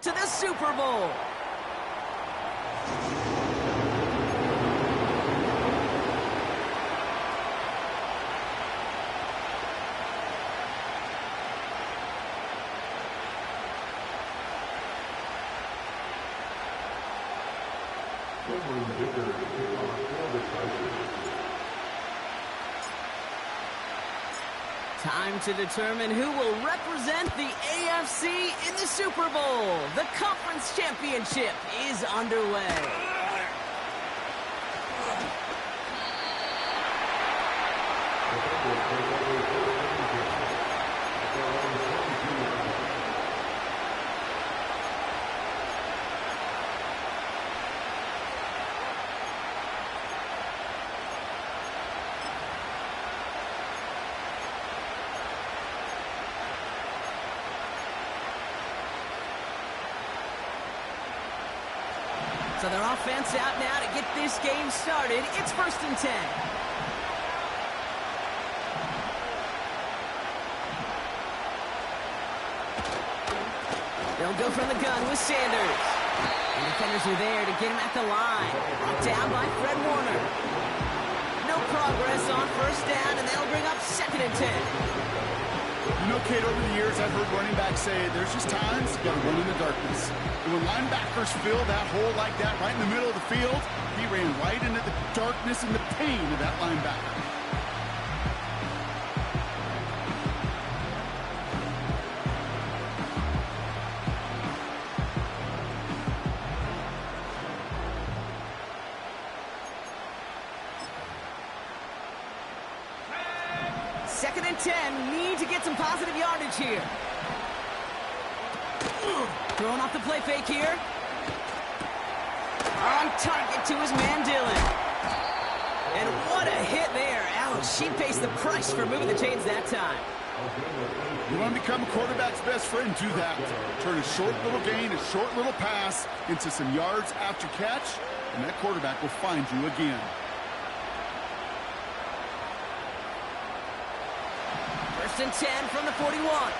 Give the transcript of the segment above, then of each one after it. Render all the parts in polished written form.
to the Super Bowl. Time to determine who will represent the AFC in the Super Bowl. The conference championship is underway. So their offense out now to get this game started. It's 1st and 10. They'll go from the gun with Sanders. And defenders are there to get him at the line. Brought down by Fred Warner. No progress on 1st down, and they'll bring up 2nd and 10. You know, Kate, over the years, I've heard running backs say there's just times you got to run in the darkness. And when linebackers fill that hole like that right in the middle of the field, he ran right into the darkness and the pain of that linebacker. Second and 10, need to get some positive yardage here. Throwing off the play fake here. On target to his man, Dillon. And what a hit there. Ouch, she pays the price for moving the chains that time. You want to become a quarterback's best friend, do that. Turn a short little gain, a short little pass into some yards after catch, and that quarterback will find you again. 1st and 10 from the 41.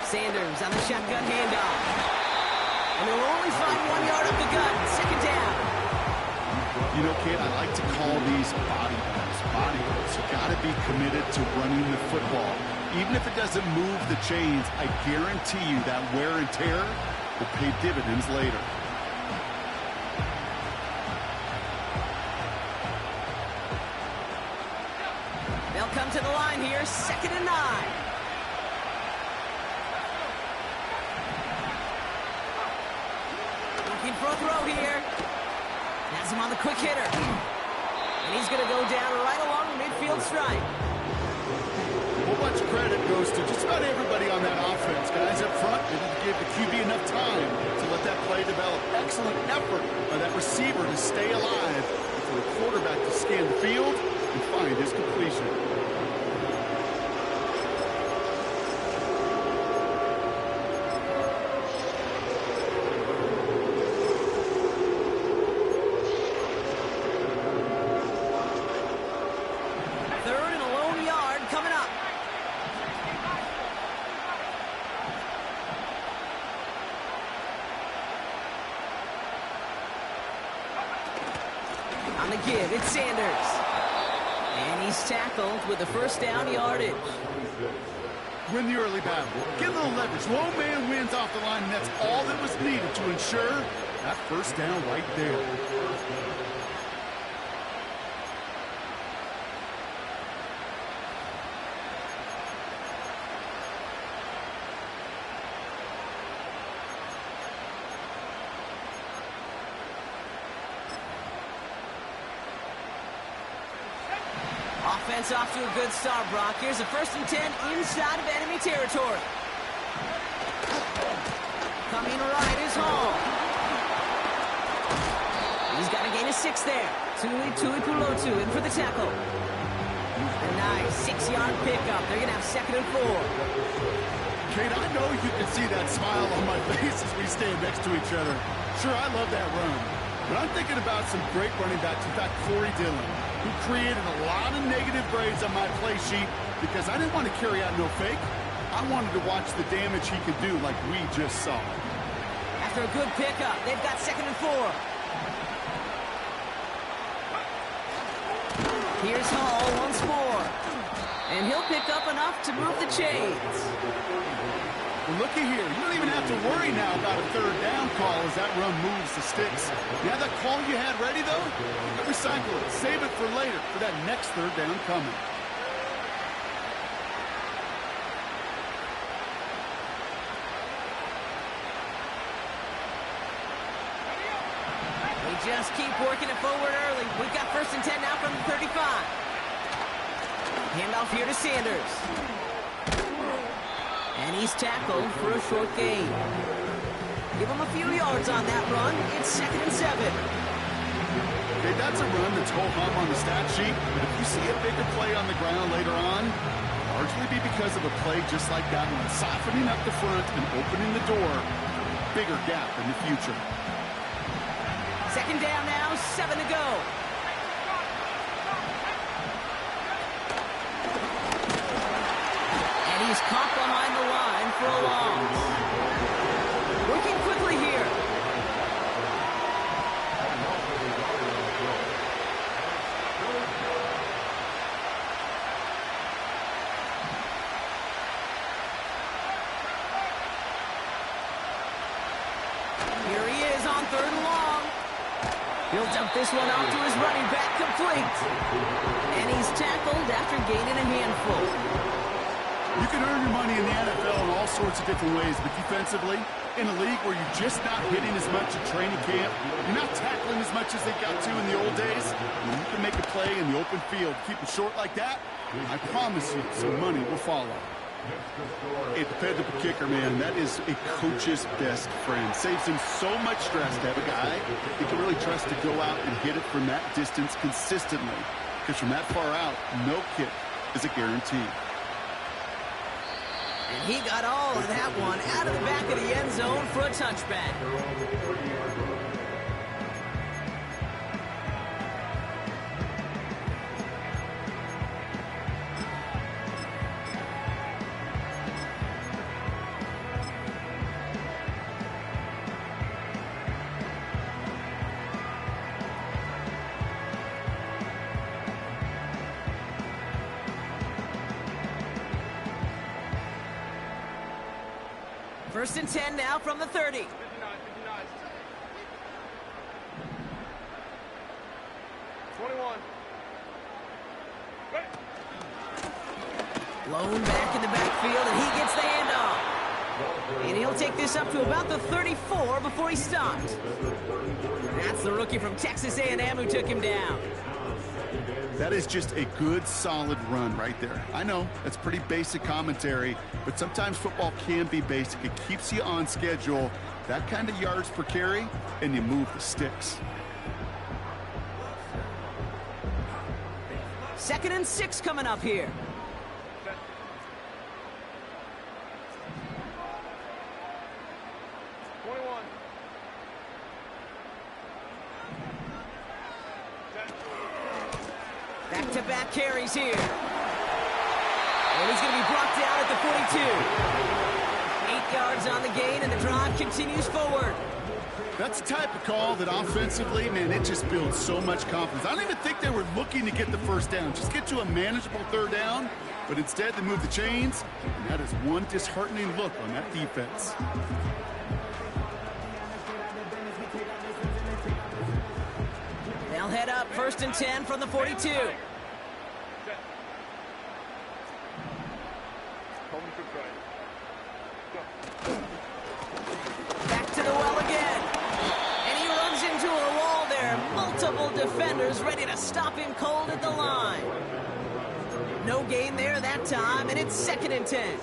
Sanders on the shotgun handoff. And they'll only find 1 yard up the gut. 2nd down. You know, Kate, I like to call these body parts. Body parts. You got to be committed to running the football. Even if it doesn't move the chains, I guarantee you that wear and tear will pay dividends later. They'll come to the line here, 2nd and 9. Looking for a throw here. Has him on the quick hitter. And he's going to go down right along the midfield stripe. A whole bunch of credit goes to just about everybody on that offense. Guys up front, they didn't give the QB enough time to let that play develop. Excellent effort by that receiver to stay alive, and for the quarterback to scan the field and find his completion. On the give, it's Sanders. And he's tackled with the 1st down yardage. Win the early battle. Get a little leverage. Lone man wins off the line, and that's all that was needed to ensure that 1st down right there. Offense off to a good start, Brock. Here's a 1st and 10 inside of enemy territory. Coming right is Hall. He's got a gain of 6 there. Tuipulotu in for the tackle. A nice 6-yard pickup. They're going to have 2nd and 4. Kate, I know you can see that smile on my face as we stand next to each other. Sure, I love that run. But I'm thinking about some great running backs. In fact, Corey Dillon, who created a lot of negative grades on my play sheet because I didn't want to carry out no fake. I wanted to watch the damage he could do like we just saw. After a good pickup, they've got 2nd and 4. Here's Hall once more. And he'll pick up enough to move the chains. Well, looky here. You don't even have to worry now about a 3rd down call as that run moves the sticks. You have that call you had ready, though? You can recycle it. Save it for later for that next 3rd down coming. Just keep working it forward early. We've got 1st and 10 now from the 35. Handoff here to Sanders. And he's tackled for a short gain. Give him a few yards on that run. It's 2nd and 7. Okay, that's a run that's ho-hum on the stat sheet. But if you see a bigger play on the ground later on, largely be because of a play just like that one, softening up the front and opening the door for a bigger gap in the future. 2nd down now, 7 to go. And he's caught behind the line for a loss. Working quickly here. Here he is on 3rd and long. He'll dump this one off to his running back, complete. And he's tackled after gaining a handful. You can earn your money in the NFL in all sorts of different ways, but defensively, in a league where you're just not hitting as much at training camp, you're not tackling as much as they got to in the old days, when you can make a play in the open field, keep it short like that, I promise you some money will follow. A dependable kicker, man, that is a coach's best friend. Saves him so much stress to have a guy he can really trust to go out and hit it from that distance consistently. Because from that far out, no kick is a guarantee. And he got all of that one out of the back of the end zone for a touchback. First and 10 now from the 30. 59. Blown back in the backfield, and he gets the handoff. And he'll take this up to about the 34 before he stopped. That's the rookie from Texas A&M who took him down. That is just a good, solid run right there. I know, that's pretty basic commentary, but sometimes football can be basic. It keeps you on schedule, that kind of yards per carry, and you move the sticks. 2nd and 6 coming up here. Back-to-back carries here. And he's going to be brought down at the 42. 8 yards on the gain, and the drive continues forward. That's the type of call that offensively, man, it just builds so much confidence. I don't even think they were looking to get the first down. Just get to a manageable 3rd down, but instead they move the chains, and that is one disheartening look on that defense. They'll head up 1st and 10 from the 42. Back to the well again. And he runs into a wall there. Multiple defenders ready to stop him cold at the line. No gain there that time, and it's 2nd and 10.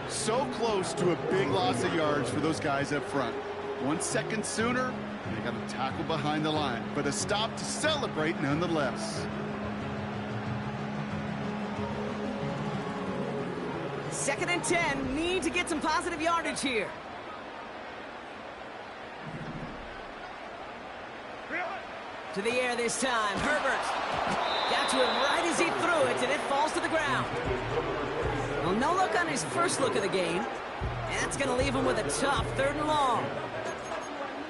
So close to a big loss of yards for those guys up front. 1 second sooner, they got a tackle behind the line, but a stop to celebrate nonetheless. 2nd and 10. Need to get some positive yardage here. To the air this time. Herbert got to it right as he threw it, and it falls to the ground. Well, no look on his first look of the game. That's going to leave him with a tough 3rd and long.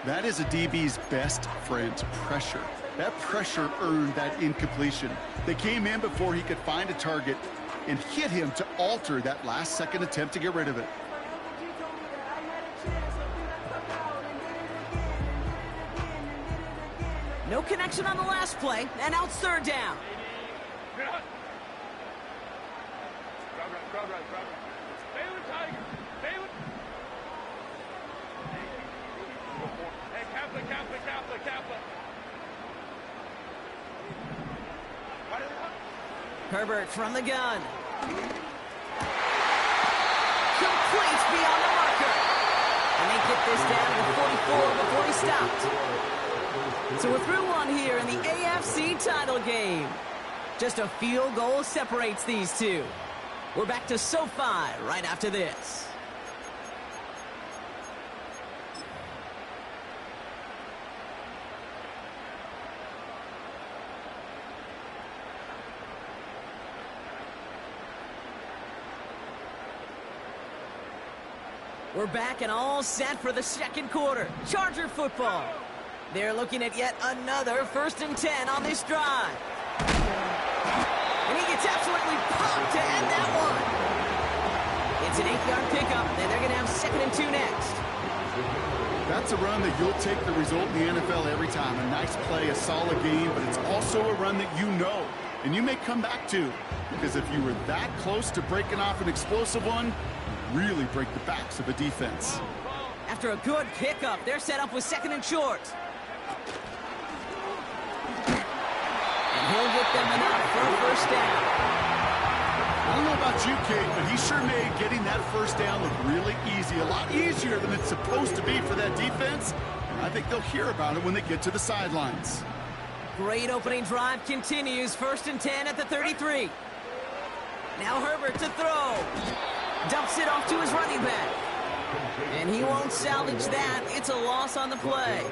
That is a DB's best friend, pressure. That pressure earned that incompletion. They came in before he could find a target and hit him to alter that last-second attempt to get rid of it. No connection on the last play, and now it's 3rd down. Herbert from the gun. Complete beyond the marker. And they get this down to 44 before he stopped. So we're through one here in the AFC title game. Just a field goal separates these two. We're back to SoFi right after this. We're back and all set for the 2nd quarter. Charger football. They're looking at yet another 1st and 10 on this drive. And he gets absolutely popped to end that one. It's an 8-yard pickup, and they're going to have 2nd and 2 next. That's a run that you'll take the result in the NFL every time. A nice play, a solid game, but it's also a run that you know and you may come back to. Because if you were that close to breaking off an explosive one, you really break the backs of a defense. After a good pickup, they're set up with 2nd and short. And he'll get them enough for a 1st down. I don't know about you, Kate, but he sure made getting that 1st down look really easy. A lot easier than it's supposed to be for that defense. I think they'll hear about it when they get to the sidelines. Great opening drive continues. 1st and 10 at the 33. Now Herbert to throw. Dumps it off to his running back. And he won't salvage that. It's a loss on the play.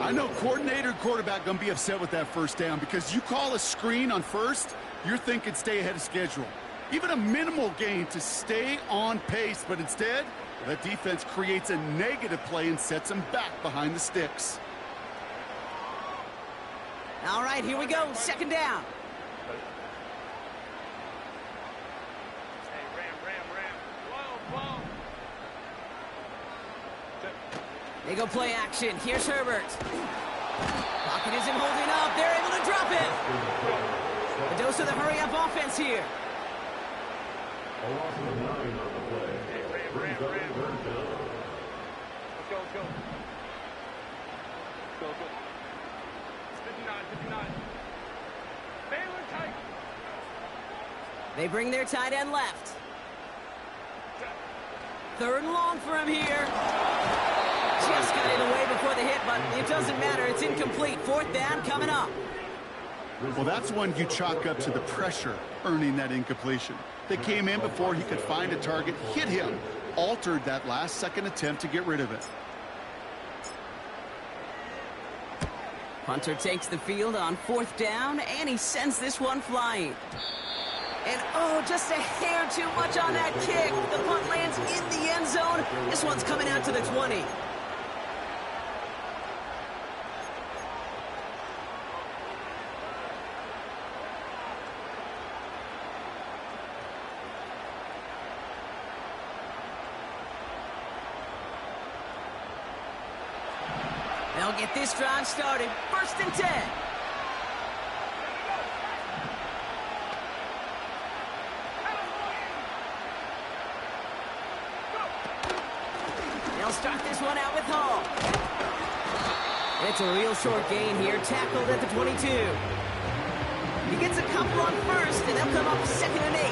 I know coordinator and quarterback going to be upset with that 1st down because you call a screen on 1st, you're thinking stay ahead of schedule. Even a minimal gain to stay on pace, but instead, the defense creates a negative play and sets them back behind the sticks. All right, here we go. 2nd down. They go play action. Here's Herbert. Pocket isn't holding up. They're able to drop it. A dose of the hurry-up offense here. They bring their tight end left. 3rd and long for him here. Just got it away before the hit, but it doesn't matter. It's incomplete. 4th down coming up. Well, that's one you chalk up to the pressure earning that incompletion. They came in before he could find a target, hit him, altered that last-second attempt to get rid of it. Punter takes the field on 4th down, and he sends this one flying. And, oh, just a hair too much on that kick. The punt lands in the end zone. This one's coming out to the 20. They'll get this drive started. 1st and 10. They'll start this one out with Hall. It's a real short gain here, tackled at the 22. He gets a couple on 1st, and they'll come up 2nd and 8.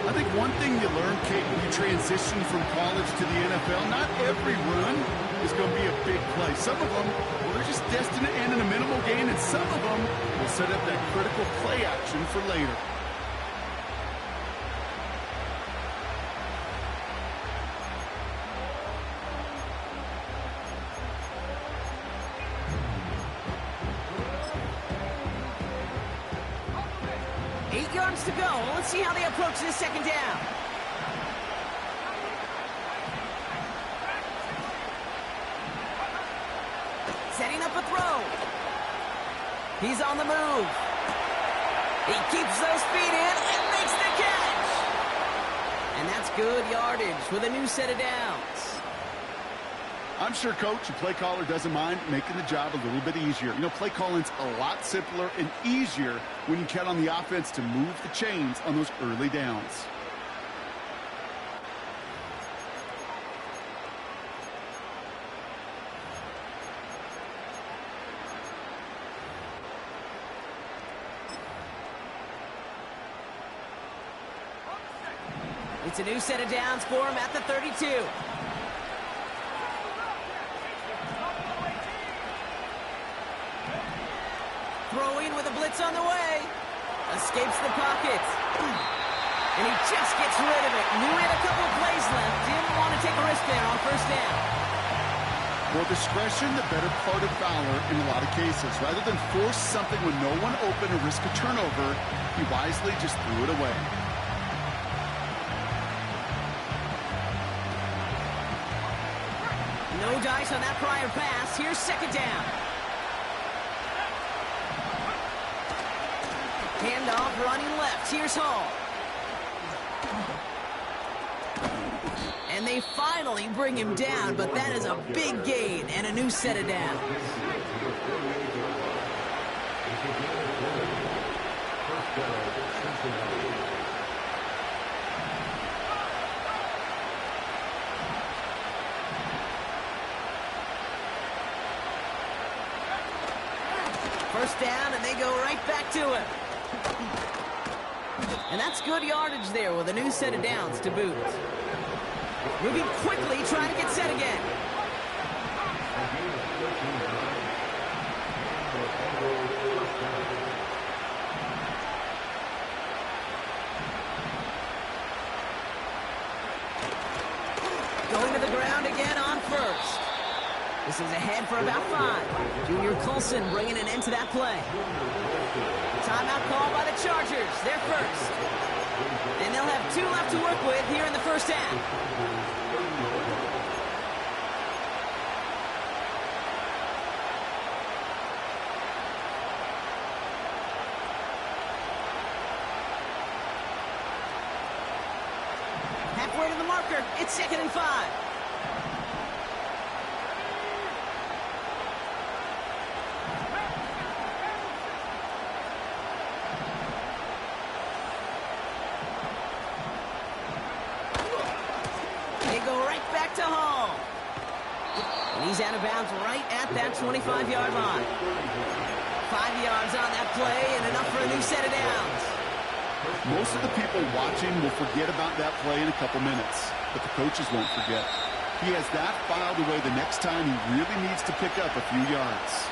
I think one thing you learn, Kate, when you transition from college to the NFL, not every run is going to be a big play. Some of them, well, they're just destined to end in a minimal gain, and some of them will set up that critical play action for later. seconds to go. Let's see how they approach this second down. Setting up a throw. He's on the move. He keeps those feet in and makes the catch. And that's good yardage with a new set of downs. I'm sure, Coach, the play caller doesn't mind making the job a little bit easier. You know, play calling's a lot simpler and easier when you count on the offense to move the chains on those early downs. It's a new set of downs for him at the 32. Throwing with a blitz on the way. Escapes the pocket. And he just gets rid of it. Knew he had a couple of plays left. Didn't want to take a risk there on first down. Well, discretion, the better part of valor in a lot of cases. Rather than force something when no one open and risk a turnover, he wisely just threw it away. No dice on that prior pass. Here's second down. Handoff running left. Here's Hall. And they finally bring him down, but that is a big gain and a new set of downs. First down, and they go right back to it. And that's good yardage there with a new set of downs to boot. Moving quickly, trying to get set again. Going to the ground again on first. This is ahead for about 5. Junior Colson bringing an end to that play. Timeout call by the Chargers. They're first. And they'll have 2 left to work with here in the first half. Halfway to the marker. It's 2nd and 5. To Hall. And he's out of bounds right at that 25-yard line. 5 yards on that play and enough for a new set of downs. Most of the people watching will forget about that play in a couple minutes, but the coaches won't forget. He has that filed away the next time he really needs to pick up a few yards.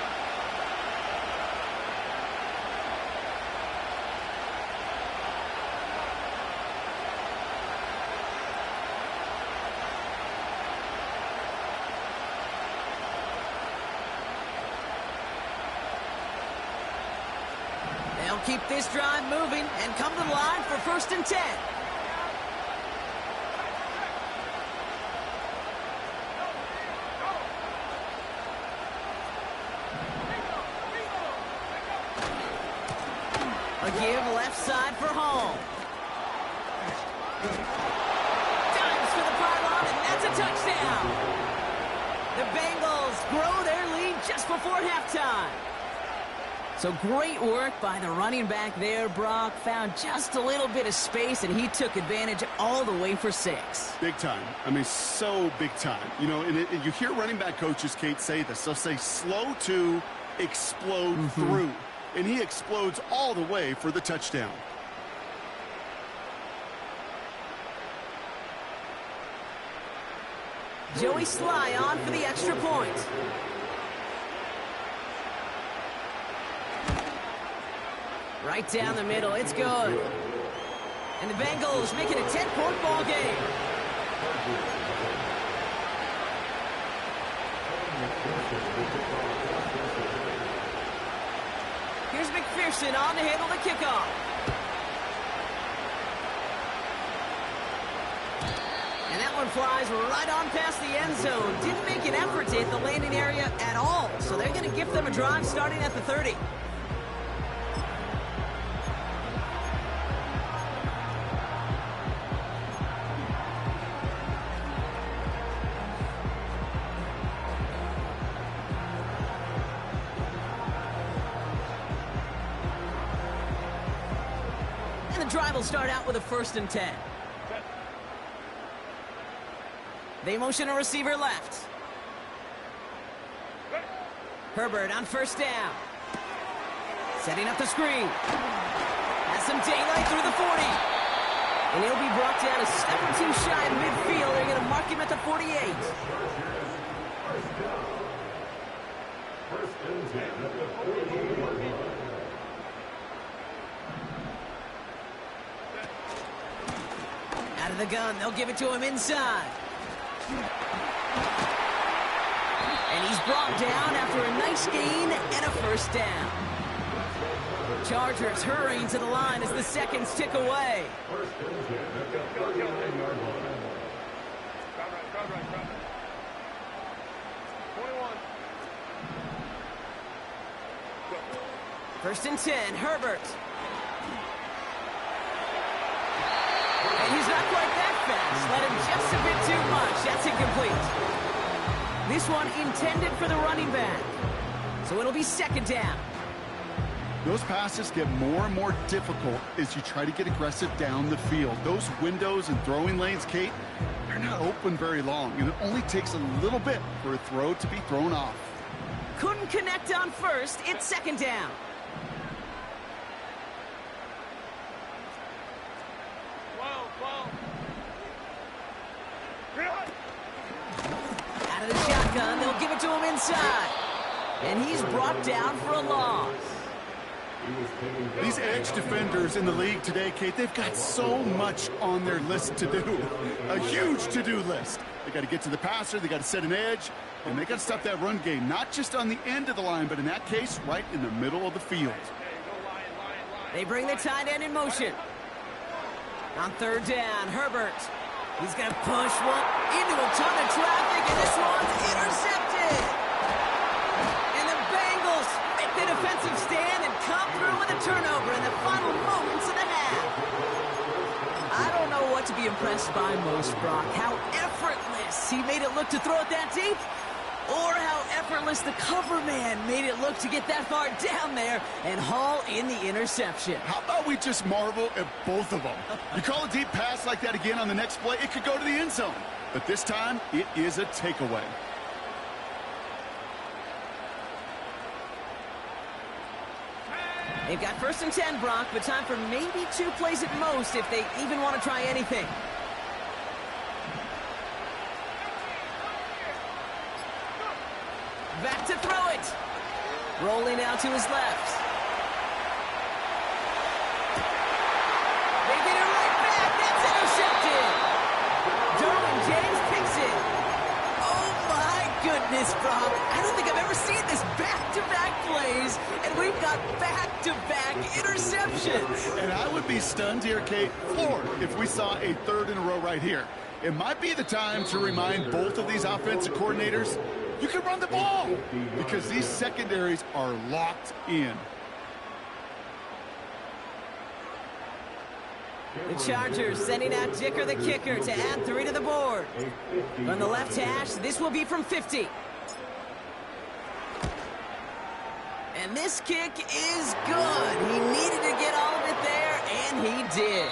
Keep this drive moving and come to the line for 1st and 10. A give left side for Hall. Dives for the pylon, and that's a touchdown. The Bengals grow their lead just before halftime. So great work by the running back there, Brock. Found just a little bit of space, and he took advantage all the way for 6. Big time. I mean, so big time. You know, and you hear running back coaches, Kate, say this. They'll say slow to explode through. And he explodes all the way for the touchdown. Joey Sly on for the extra point. Right down the middle, it's good. And the Bengals make it a 10-point ball game. Here's McPherson on to handle the kickoff. one flies right on past the end zone. Didn't make an effort to hit the landing area at all. So they're going to give them a drive starting at the 30. And the drive will start out with a 1st and 10. They motion a receiver left. Herbert on 1st down. Setting up the screen. Has some daylight through the 40. And he'll be brought down a 7-2 shy of midfield. They're going to mark him at the 48. Out of the gun, they'll give it to him inside. And he's brought down after a nice gain and a 1st down. Chargers hurrying to the line as the seconds tick away. First and 10, Herbert. And he's not quite that fast. Let him just a bit too much. That's incomplete. This one intended for the running back. So it'll be 2nd down. Those passes get more and more difficult as you try to get aggressive down the field. Those windows and throwing lanes, Kate, they're not open very long. And it only takes a little bit for a throw to be thrown off. Couldn't connect on 1st. It's 2nd down. Out of the shotgun, they'll give it to him inside. And he's brought down for a loss. These edge defenders in the league today, Kate, they've got so much on their list to do. A huge to-do list. They got to get to the passer, they got to set an edge, and they got to stop that run game, not just on the end of the line, but in that case, right in the middle of the field. They bring the tight end in motion. On 3rd down, Herbert. He's going to push one into a ton of traffic, and this one's intercepted. And the Bengals make the defensive stand and come through with a turnover in the final moments of the half. I don't know what to be impressed by most, Brock. How effortless he made it look to throw it that deep, or how effortless the cover man made it look to get that far down there and haul in the interception. How about we just marvel at both of them? You call a deep pass like that again on the next play, it could go to the end zone. But this time, it is a takeaway. They've got 1st and 10, Brock, but time for maybe 2 plays at most if they even want to try anything. Back to throw it. Rolling out to his left. They get it right back. That's intercepted. Derwin James picks it. Oh, my goodness, Brock. I don't think I've ever seen this back-to-back plays, and we've got back-to-back interceptions. And I would be stunned here, Kate, floored if we saw a 3rd in a row right here. It might be the time to remind both of these offensive coordinators, you can run the ball because these secondaries are locked in. The Chargers sending out Dicker the kicker to add 3 to the board. On the left hash, this will be from 50. And this kick is good. He needed to get all of it there, and he did.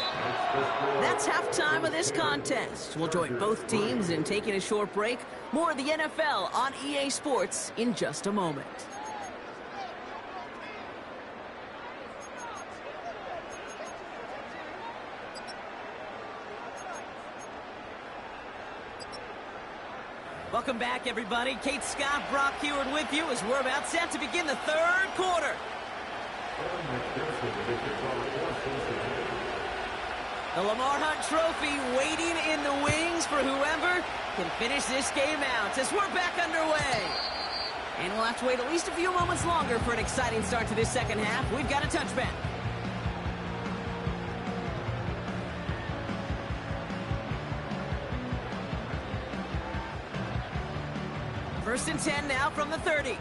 That's halftime of this contest. We'll join both teams in taking a short break. More of the NFL on EA Sports in just a moment. Welcome back, everybody. Kate Scott, Brock Heward with you as we're about set to begin the 3rd quarter. The Lamar Hunt Trophy waiting in the wings for whoever can finish this game out as we're back underway. And we'll have to wait at least a few moments longer for an exciting start to this 2nd half. We've got a touchback. First and 10 now from the 30.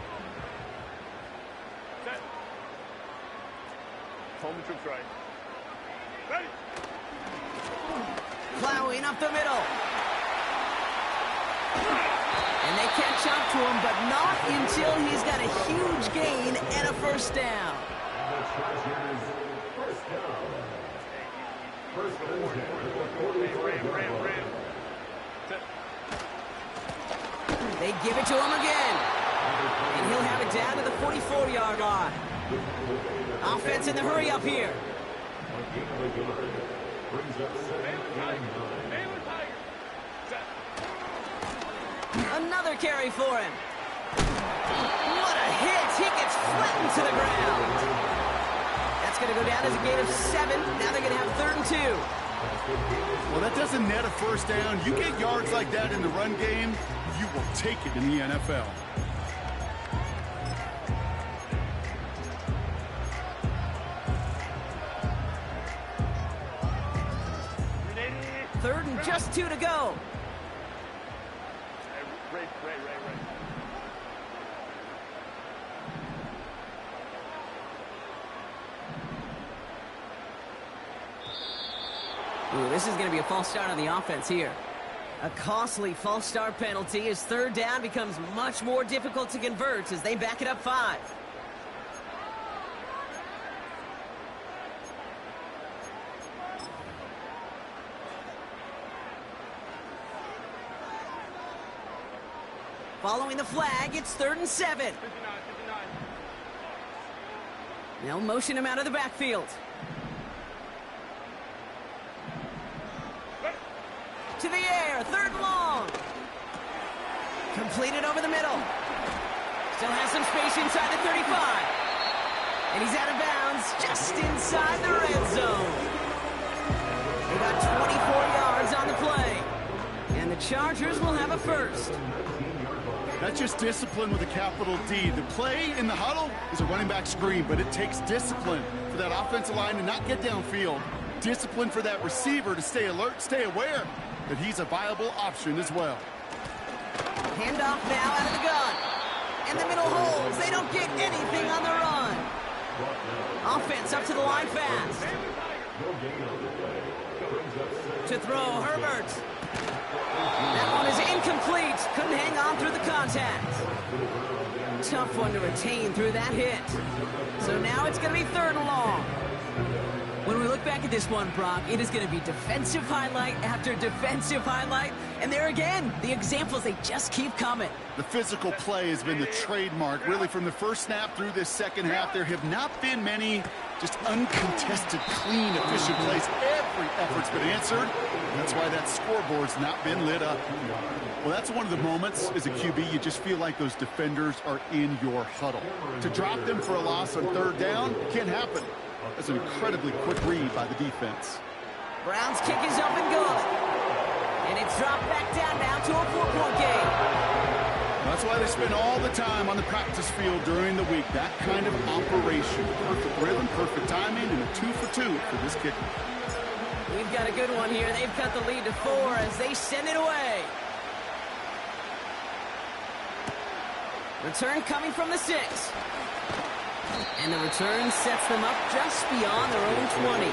Set. Coleman trips right. Ready. Plowing up the middle. And they catch up to him, but not until he's got a huge gain and a first down. They give it to him again. And he'll have it down to the 44-yard line. Offense in the hurry up here. Another carry for him. What a hit. He gets flattened to the ground. That's going to go down as a gain of 7. Now they're going to have 3rd and 2. Well, that doesn't net a first down. You get yards like that in the run game, you will take it in the NFL. Third and just 2 to go. Ray. Ooh, this is going to be a false start on the offense here. A costly false start penalty as 3rd down becomes much more difficult to convert as they back it up 5. Following the flag, it's 3rd and 7. 59. They'll motion him out of the backfield. To the air, 3rd and long. Completed over the middle. Still has some space inside the 35. And he's out of bounds just inside the red zone. They got 24 yards on the play. And the Chargers will have a first. That's just discipline with a capital D. The play in the huddle is a running back screen, but it takes discipline for that offensive line to not get downfield. Discipline for that receiver to stay alert, stay aware that he's a viable option as well. Handoff now out of the gun. And the middle holds. They don't get anything on the run. Offense up to the line fast. To throw, Herbert. That one is incomplete. Couldn't hang on through the contact. Tough one to retain through that hit. So now it's going to be 3rd and long. When we look back at this one, Brock, it is going to be defensive highlight after defensive highlight. And there again, the examples, they just keep coming. The physical play has been the trademark. Really, from the first snap through this second half, there have not been many just uncontested, clean, efficient plays. Every effort's been answered. That's why that scoreboard's not been lit up. Well, that's one of the moments as a QB, you just feel like those defenders are in your huddle. To drop them for a loss on 3rd down can't happen. That's an incredibly quick read by the defense. Brown's kick is up and good. And it's dropped back down now to a 4-point game. That's why they spend all the time on the practice field during the week. That kind of operation. Perfect rhythm, perfect timing, and a 2 for 2 for this kicker. We've got a good one here. They've cut the lead to 4 as they send it away. Return coming from the 6. And the return sets them up just beyond their own 20.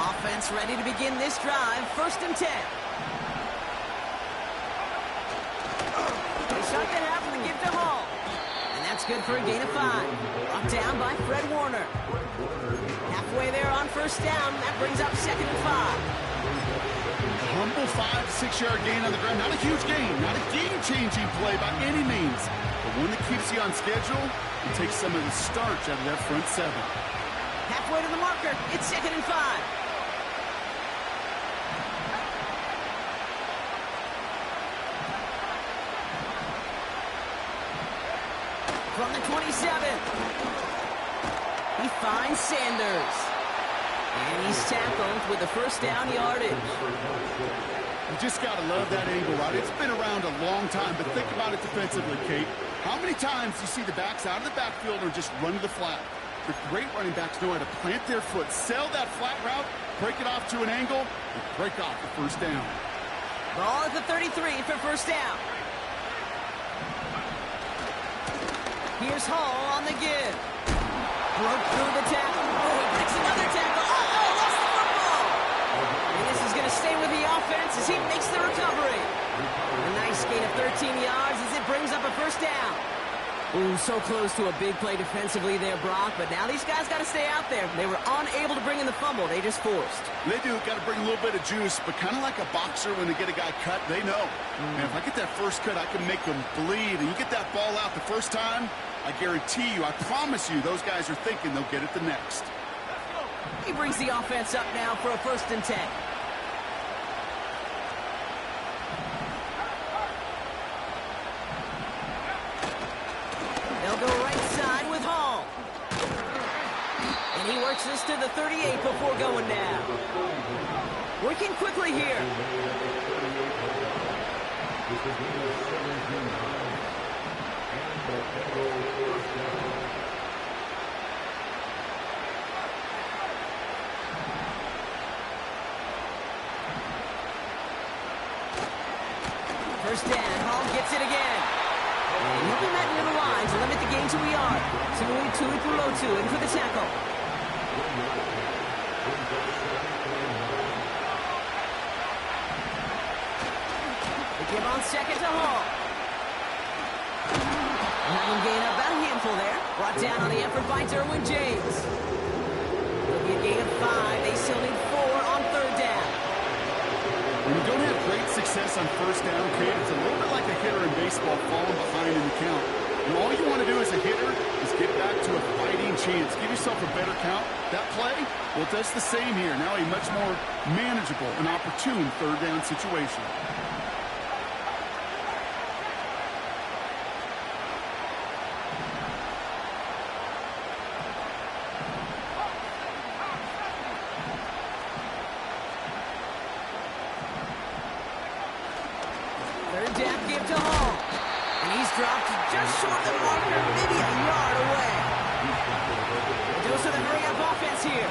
Offense ready to begin this drive. 1st and 10. They shot the half and give to Hall. And that's good for a gain of 5. Brought down by Fred Warner. Halfway there on 1st down. That brings up 2nd and 5. A humble 5-6-yard gain on the ground. Not a huge gain. Not a game-changing play by any means. But one that keeps you on schedule and takes some of the starch out of that front 7. Halfway to the marker. It's 2nd and 5. from the 27. He finds Sanders. And he's tackled with the first down yardage. You just got to love that angle, right? It's been around a long time, but think about it defensively, Kate. How many times do you see the backs out of the backfield or just run to the flat? The great running backs know how to plant their foot, sell that flat route, break it off to an angle, and break off the first down. Ball at the 33 for first down. Here's Hall on the give. Broke through the tackle. Oh, he breaks another tackle. Oh, lost the football. And this is going to stay with the offense as he makes the recovery. A nice gain of 13 yards as it brings up a first down. Ooh, so close to a big play defensively there, Brock, but now these guys got to stay out there. They were unable to bring in the fumble. They just forced. They do. Got to bring a little bit of juice, but kind of like a boxer when they get a guy cut, they know. Man, if I get that first cut, I can make them bleed. And you get that ball out the first time, I guarantee you, I promise you, those guys are thinking they'll get it the next. He brings the offense up now for a 1st and 10. They'll go right side with Hall. And he works this to the 38 before going down. Working quickly here. First down, Hall gets it again. And he'll be met near the line to limit the gain to a yard. Tui Pulotu in for the tackle. They give on second to Hall. Having gain up about a handful there. Brought down on the effort by Derwin James. It'll be a gain of 5. They still need 4 on 3rd down. When you don't have great success on first down, Kate, it's a little bit like a hitter in baseball falling behind in the count. And all you want to do as a hitter is get back to a fighting chance. Give yourself a better count. That play, well, that's the same here. Now a much more manageable and opportune 3rd down situation. Just short the marker, maybe a yard away. Dose of the hurry-up offense here.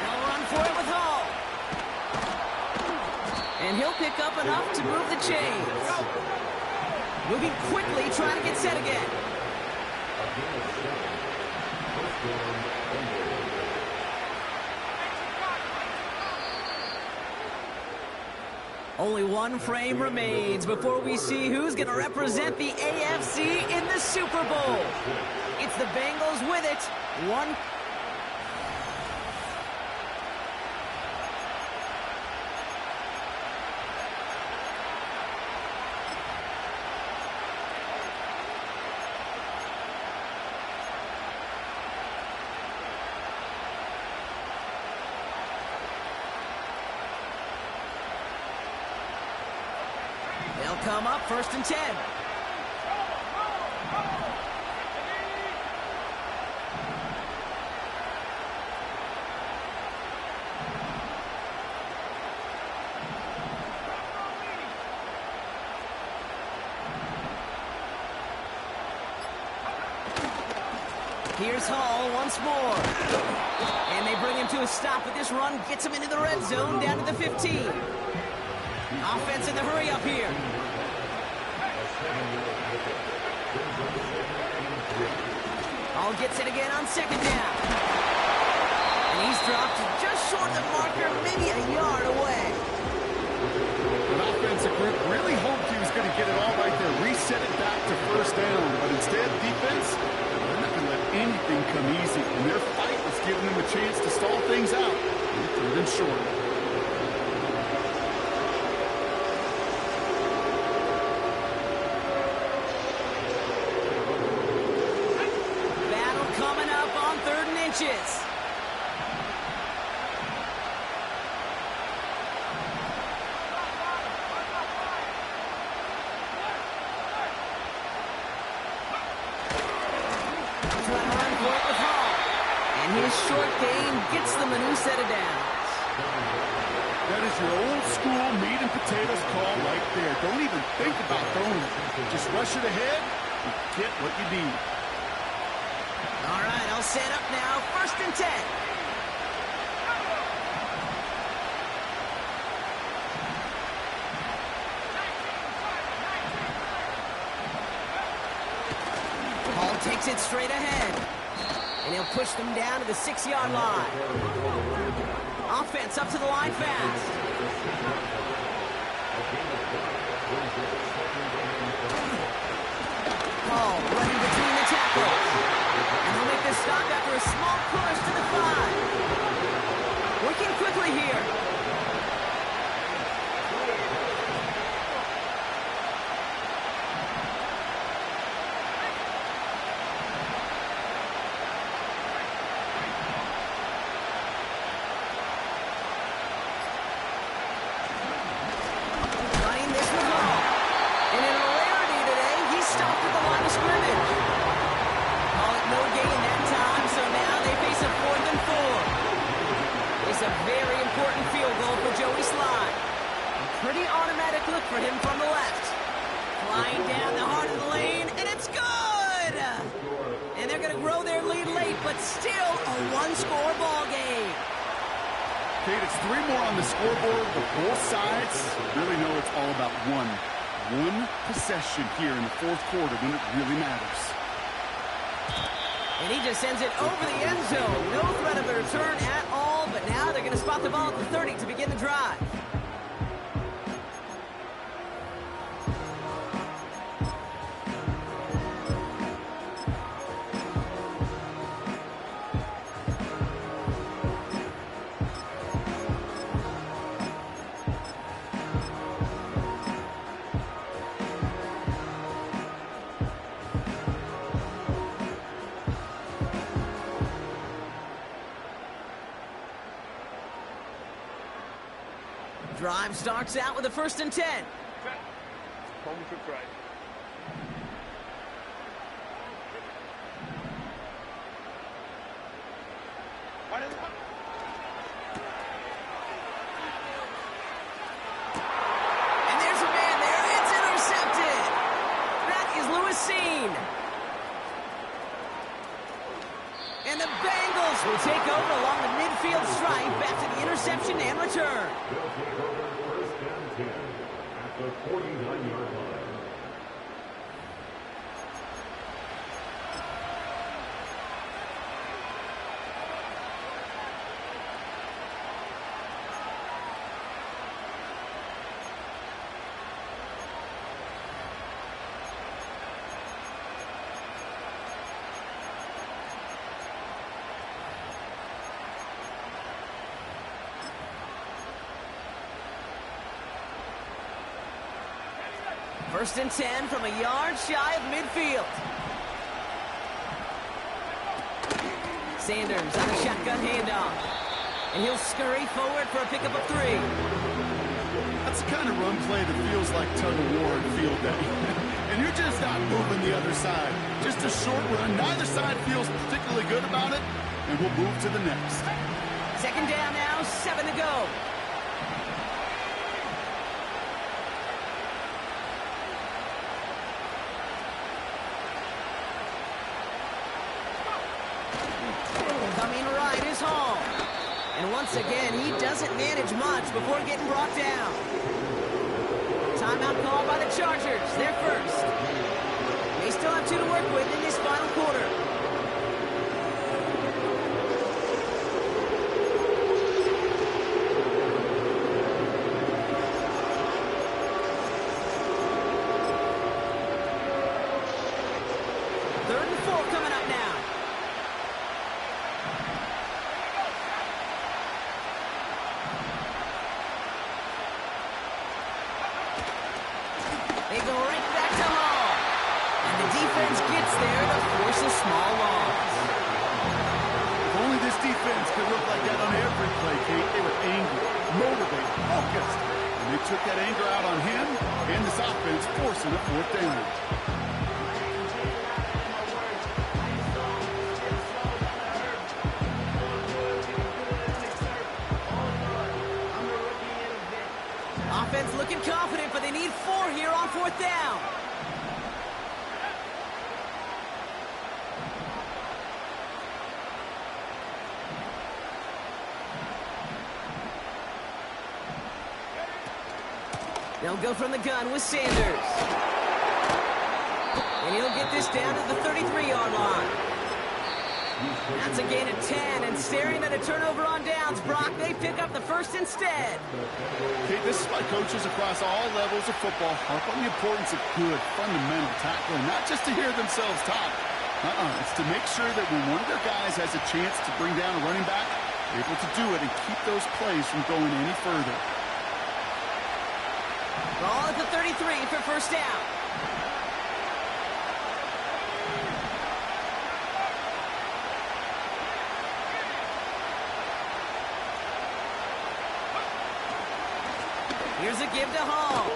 They'll run for it with Hall. And he'll pick up enough to move the chains. Moving quickly, trying to get set again. Only one frame remains before we see who's going to represent the AFC in the Super Bowl. It's the Bengals with it. One. They'll come up 1st and 10. Here's Hall once more. And they bring him to a stop, but this run gets him into the red zone down to the 15. Offense in the hurry up here. Hall gets it again on 2nd down. And he's dropped just short of the marker, maybe a yard away. The offensive group really hoped he was going to get it all right there, reset it back to 1st down. But instead, defense, they're not going to let anything come easy. And their fight was giving them a chance to stall things out. And 3rd and short. try to run for it with Hall. And his short gain gets them a new set of downs. That is your old school meat and potatoes call right there. Don't even think about throwing it. Just rush it ahead and get what you need. All right, I'll set up now. 1st and 10. Hall takes it straight ahead. And he'll push them down to the 6-yard line. Offense up to the line fast. Hall running between the tackles. And he'll make this stop after a small push to the 5. Working quickly here. Pretty automatic look for him from the left. Flying down the heart of the lane, and it's good! And they're going to grow their lead late, but still a one-score ball game. Kate, it's 3 more on the scoreboard, but both sides really know it's all about one possession here in the 4th quarter when it really matters. And he just sends it over the end zone. No threat of a return at all, but now they're going to spot the ball at the 30 to begin the drive. Drive starts out with a 1st and 10. Home to try. And there's a man there. It's intercepted. That is Lewis Seen. And the Bengals will take over along the midfield stripe after the interception and return. At the 49-yard line. First and 10 from a yard shy of midfield. Sanders on a shotgun handoff. And he'll scurry forward for a pickup of 3. That's the kind of run play that feels like tug-of-war in field day. And you're just not moving the other side. Just a short run. Neither side feels particularly good about it. And we'll move to the next. 2nd down now, 7 to go. Coming right is Hall. And once again, he doesn't manage much before getting brought down. Timeout called by the Chargers. They're first. They still have 2 to work with in this final quarter. Third and 4 coming up now. They go right back to Hall. And the defense gets there to force a small loss. If only this defense could look like that on every play, Kate. They were angry, motivated, focused. And they took that anger out on him and this offense, forcing a 4th down. 4 here on 4th down. They'll go from the gun with Sanders. And he'll get this down to the 33-yard line. That's a gain of 10, and staring at a turnover on downs, Brock, they pick up the first instead. Okay, this is why coaches across all levels of football harp on the importance of good, fundamental tackling, not just to hear themselves talk. It's to make sure that when one of their guys has a chance to bring down a running back, they're able to do it and keep those plays from going any further. Ball at the 33 for first down. Here's a give to Hall.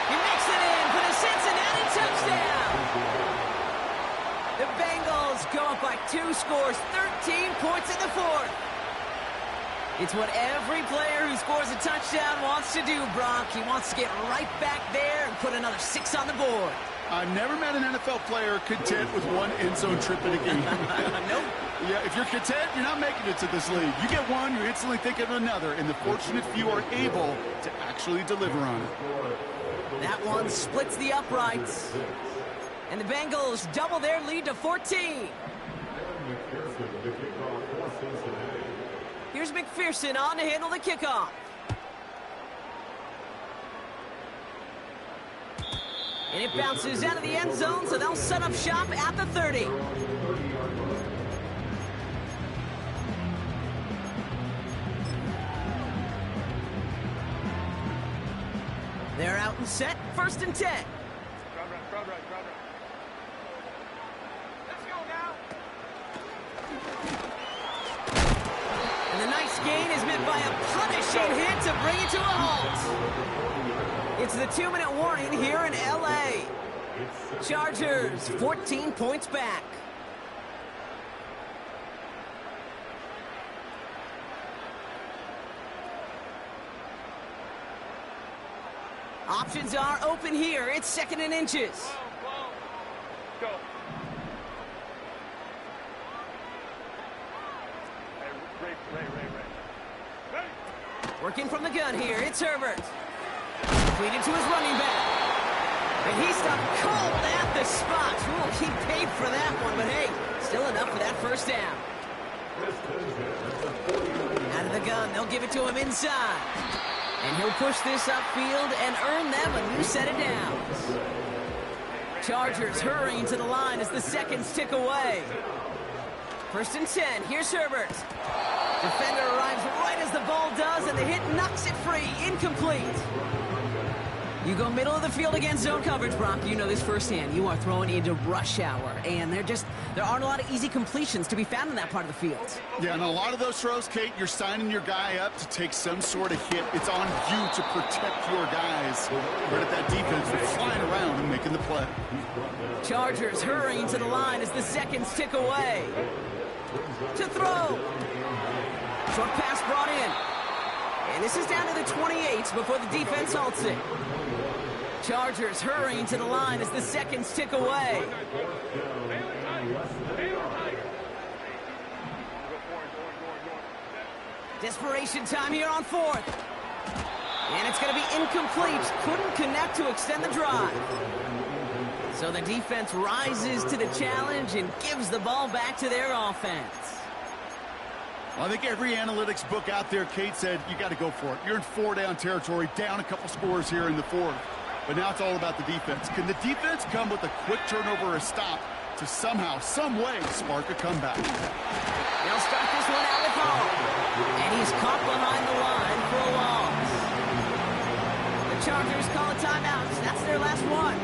He makes it in for the Cincinnati touchdown. The Bengals go up by 2 scores, 13 points in the 4th. It's what every player who scores a touchdown wants to do, Brock. He wants to get right back there and put another 6 on the board. I've never met an NFL player content with one end zone trip in a game. Nope. Yeah, if you're content, you're not making it to this league. You get one, you're instantly thinking of another, and the fortunate few are able to actually deliver on it. That one splits the uprights. And the Bengals double their lead to 14. Here's McPherson on to handle the kickoff. And it bounces out of the end zone, so they'll set up shop at the 30. They're out and set, 1st and 10. Crowd right. Let's go now. And the nice gain is met by a punishing hit to bring it to a halt. It's the 2-minute warning here in L.A. Chargers, 14 points back. Options are open here. It's 2nd and inches. Go. Hey, Ray. Ready? Working from the gun here. It's Herbert. Completed to his running back. And he stopped cold at the spot. Ooh, he paid for that one, but hey, still enough for that first down. Out of the gun, they'll give it to him inside. And he'll push this upfield and earn them a new set of downs. Chargers hurrying to the line as the seconds tick away. 1st and 10, here's Herbert. Defender arrives right as the ball does, and the hit knocks it free, incomplete. You go middle of the field against zone coverage, Brock. You know this firsthand. You are throwing into rush hour, and there aren't a lot of easy completions to be found in that part of the field. Yeah, and a lot of those throws, Kate, you're signing your guy up to take some sort of hit. It's on you to protect your guys. Credit that defense for flying around and making the play. Chargers hurrying to the line as the seconds tick away. To throw. Short pass brought in. And this is down to the 28 before the defense halts it. Chargers hurrying to the line as the seconds tick away. Desperation time here on 4th. And it's going to be incomplete. Couldn't connect to extend the drive. So the defense rises to the challenge and gives the ball back to their offense. Well, I think every analytics book out there, Kate, said you got to go for it. You're in 4-down territory, down a couple scores here in the 4th. But now it's all about the defense. Can the defense come with a quick turnover or a stop to somehow, some way, spark a comeback? They'll start this one out with Hall. And he's caught behind the line for a loss. The Chargers call a timeout. That's their last one.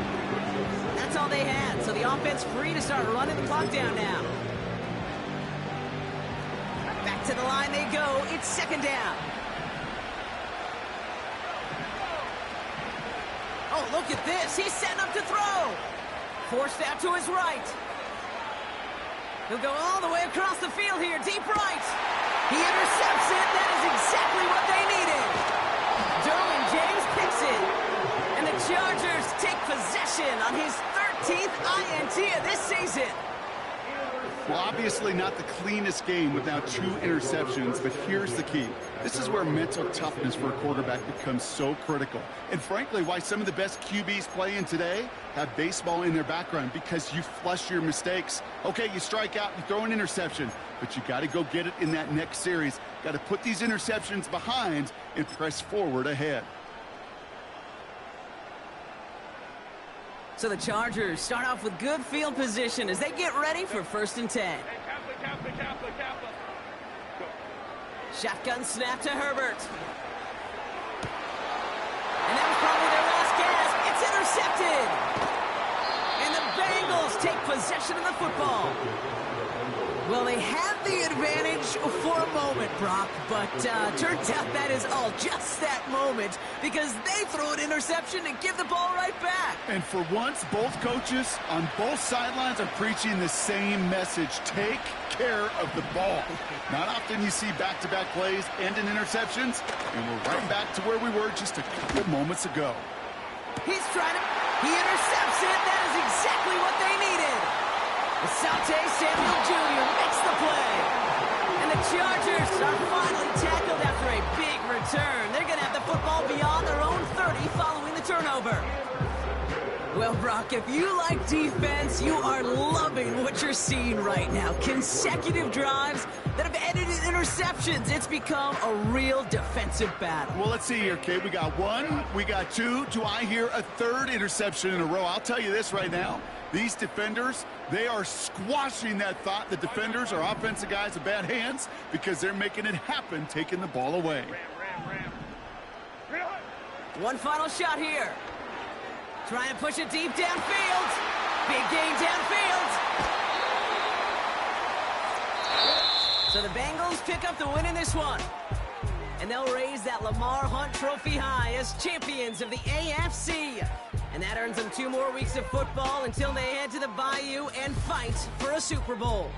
That's all they had. So the offense free to start running the clock down now. Back to the line they go. It's 2nd down. Oh, look at this. He's setting up to throw. Forced out to his right. He'll go all the way across the field here. Deep right. He intercepts it. That is exactly what they needed. intercepts it. And the Chargers take possession on his 13th INT of this season. Well, obviously not the cleanest game without 2 interceptions, but here's the key. This is where mental toughness for a quarterback becomes so critical. And frankly, why some of the best QBs playing today have baseball in their background, because you flush your mistakes. Okay, you strike out, you throw an interception, but you got to go get it in that next series. Got to put these interceptions behind and press forward ahead. So the Chargers start off with good field position as they get ready for 1st and 10. Hey, Kaplan. Go. Shotgun snap to Herbert. And that was probably their last gasp. It's intercepted. And the Bengals take possession of the football. Well, they have the advantage for a moment, Brock, but turns out that is all just that moment, because they throw an interception and give the ball right back. And for once, both coaches on both sidelines are preaching the same message. Take care of the ball. Not often you see back-to-back plays end in interceptions, and we're right back to where we were just a couple moments ago. He intercepts it. That is exactly what they needed. Asante Samuel Jr. makes the play. And the Chargers are finally tackled after a big return. They're going to have the football beyond their own 30 following the turnover. Well, Brock, if you like defense, you are loving what you're seeing right now. Consecutive drives that have ended in interceptions. It's become a real defensive battle. Well, let's see here, kid. We got 1, we got 2. Do I hear a 3rd interception in a row? I'll tell you this right now. These defenders, they are squashing that thought. The defenders are offensive guys with bad hands because they're making it happen, taking the ball away. Ram. One final shot here. Trying to push it deep downfield. Big gain downfield. So the Bengals pick up the win in this one. And they'll raise that Lamar Hunt Trophy high as champions of the AFC. And that earns them 2 more weeks of football until they head to the Bayou and fight for a Super Bowl.